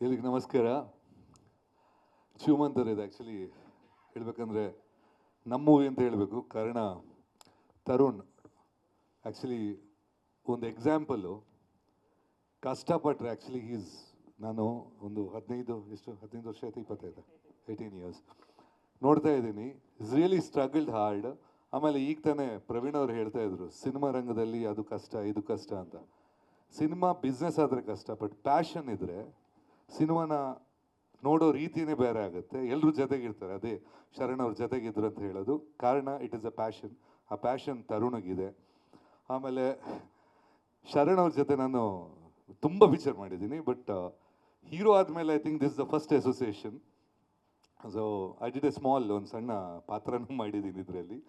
ಎಲ್ಲಿಗೆ ನಮಸ್ಕಾರ. ಶಿವಮಂತರ್ ಇದು ಆ್ಯಕ್ಚುಲಿ ಹೇಳ್ಬೇಕಂದ್ರೆ ನಮ್ಮ ಮೂವಿ ಅಂತ ಹೇಳಬೇಕು. ಕಾರಣ ತರುಣ್ ಆ್ಯಕ್ಚುಲಿ ಒಂದು ಎಕ್ಸಾಂಪಲ್ಲು. ಕಷ್ಟಪಟ್ಟರೆ ಆ್ಯಕ್ಚುಲಿ ನಾನು ಒಂದು 15 ವರ್ಷ ಆಯ್ತು, 25 18 ಇಯರ್ಸ್ ನೋಡ್ತಾ ಇದ್ದೀನಿ. Is really struggled hard. ಆಮೇಲೆ ಈಗ ತಾನೇ ಪ್ರವೀಣ್ ಅವ್ರು ಹೇಳ್ತಾ ಇದ್ರು, ಸಿನಿಮಾ ರಂಗದಲ್ಲಿ ಅದು ಕಷ್ಟ ಇದು ಕಷ್ಟ ಅಂತ. ಸಿನಿಮಾ ಬಿಸ್ನೆಸ್ ಆದರೆ ಕಷ್ಟ, ಬಟ್ ಪ್ಯಾಷನ್ ಇದ್ದರೆ ಸಿನಿಮಾನ ನೋಡೋ ರೀತಿಯೇ ಬೇರೆ ಆಗುತ್ತೆ. ಎಲ್ಲರೂ ಜೊತೆಗಿರ್ತಾರೆ. ಅದೇ ಶರಣ್ ಅವ್ರ ಜೊತೆಗಿದ್ರು ಅಂತ ಹೇಳೋದು ಕಾರಣ. It is a passion. ಆ ಪ್ಯಾಷನ್ ತರುಣಿಗಿದೆ. ಆಮೇಲೆ ಶರಣ್ ಅವ್ರ ಜೊತೆ ನಾನು ತುಂಬ ಪಿಕ್ಚರ್ ಮಾಡಿದ್ದೀನಿ, ಬಟ್ ಹೀರೋ ಆದಮೇಲೆ I think this the first association. So I did a small ಒಂದು ಸಣ್ಣ ಪಾತ್ರನೂ ಮಾಡಿದ್ದೀನಿ ಇದರಲ್ಲಿ.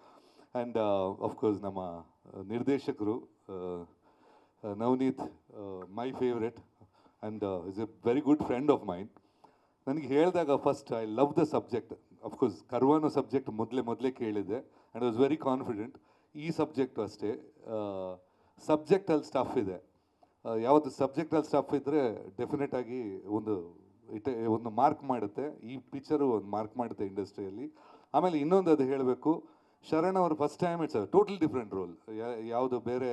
ಆ್ಯಂಡ್ ಆಫ್ಕೋರ್ಸ್ ನಮ್ಮ ನಿರ್ದೇಶಕರು Navneet, my favourite and is a very good friend of mine. ನನಗೆ ಹೇಳಿದಾಗ first I love the subject. Of course ಕರ್ವಾನೋ ಸಬ್ಜೆಕ್ಟ್ ಮೊದಲೇ ಕೇಳಿದ್ದೆ and I was very confident. ಈ ಸಬ್ಜೆಕ್ಟು ಅಷ್ಟೇ. ಸಬ್ಜೆಕ್ಟಲ್ಲಿ ಸ್ಟಫ್ ಇದೆ. ಯಾವತ್ತು ಸಬ್ಜೆಕ್ಟಲ್ಲಿ ಸ್ಟಫ್ ಇದ್ದರೆ ಡೆಫಿನೆಟಾಗಿ ಒಂದು ಮಾರ್ಕ್ ಮಾಡುತ್ತೆ. ಈ ಪಿಕ್ಚರು ಒಂದು ಮಾರ್ಕ್ ಮಾಡುತ್ತೆ ಇಂಡಸ್ಟ್ರಿಯಲ್ಲಿ. ಆಮೇಲೆ ಇನ್ನೊಂದು ಅದು ಹೇಳಬೇಕು, ಶರಣ್ ಅವರು first time it's a total different role. ಯಾವುದು ಬೇರೆ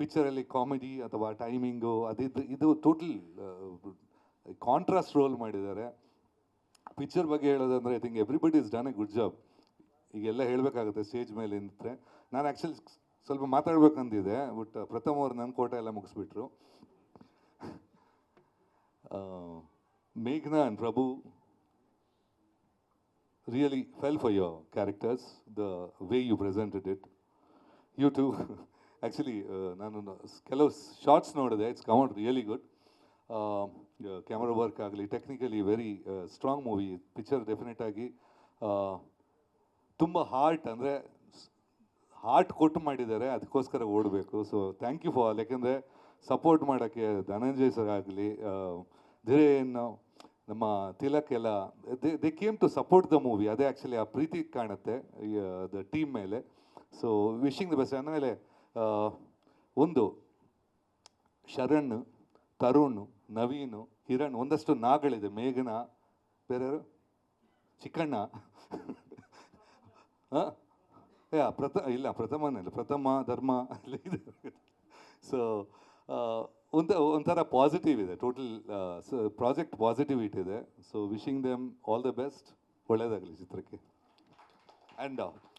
ಪಿಕ್ಚರಲ್ಲಿ ಕಾಮಿಡಿ ಅಥವಾ ಟೈಮಿಂಗು ಇದು ಟೋಟಲ್ ಕಾಂಟ್ರಾಸ್ಟ್ ರೋಲ್ ಮಾಡಿದ್ದಾರೆ. ಪಿಕ್ಚರ್ ಬಗ್ಗೆ ಹೇಳೋದಂದರೆ I think everybody is done a good job. ಈಗೆಲ್ಲ ಹೇಳಬೇಕಾಗುತ್ತೆ ಸ್ಟೇಜ್ ಮೇಲೆ ನಿಂತರೆ. ನಾನು ಆ್ಯಕ್ಚುಲಿ ಸ್ವಲ್ಪ ಮಾತಾಡ್ಬೇಕಂದಿದೆ, ಬಟ್ ಪ್ರಥಮ್ ಅವ್ರು ನನ್ನ ಕೋಟ ಎಲ್ಲ ಮುಗಿಸ್ಬಿಟ್ರು. ಮೇಘ್ನಾ and Prabhu really fell for your characters, the way you presented it. You too. Actually, ನಾನು ಕೆಲವು ಶಾರ್ಟ್ಸ್ ನೋಡಿದೆ. It's come out really good. Camera work ಆಗಲಿ, technically very strong movie. Picture definite ಆಗಿ ತುಂಬ ಹಾರ್ಟ್ ಕೊಟ್ಟು ಮಾಡಿದ್ದಾರೆ. ಅದಕ್ಕೋಸ್ಕರ ಓಡಬೇಕು. ಸೊ ಥ್ಯಾಂಕ್ ಯು ಫಾರ್, ಯಾಕೆಂದರೆ ಸಪೋರ್ಟ್ ಮಾಡೋಕ್ಕೆ ಧನಂಜಯ್ ಸರ್ ಆಗಲಿ, ಧೀರೇನ್, ನಮ್ಮ ತಿಲಕ್ ಎಲ್ಲ they came to support the movie. ಅದೇ ಆ್ಯಕ್ಚುಲಿ ಆ ಪ್ರೀತಿ ಕಾಣುತ್ತೆ ದ ಟೀಮ್ ಮೇಲೆ. So wishing the best. ಆಮೇಲೆ ಒಂದು ಶರಣ್, ತರುಣ್, ನವೀನು, ಹಿರಣ್, ಒಂದಷ್ಟು ನಾಗಳಿದೆ. ಮೇಘನಾ, ಬೇರೆಯವರು ಚಿಕ್ಕಣ್ಣ, ಪ್ರಥಮ ಧರ್ಮ ಅಲ್ಲಿ ಇದೆ. ಸೊ ಒಂಥರ ಪಾಸಿಟಿವ್ ಇದೆ. ಟೋಟಲ್ ಪ್ರಾಜೆಕ್ಟ್ ಪಾಸಿಟಿವಿಟಿ ಇದೆ. So wishing them all the best. ಒಳ್ಳೆಯದಾಗಲಿ ಚಿತ್ರಕ್ಕೆ. ಆ್ಯಂಡ್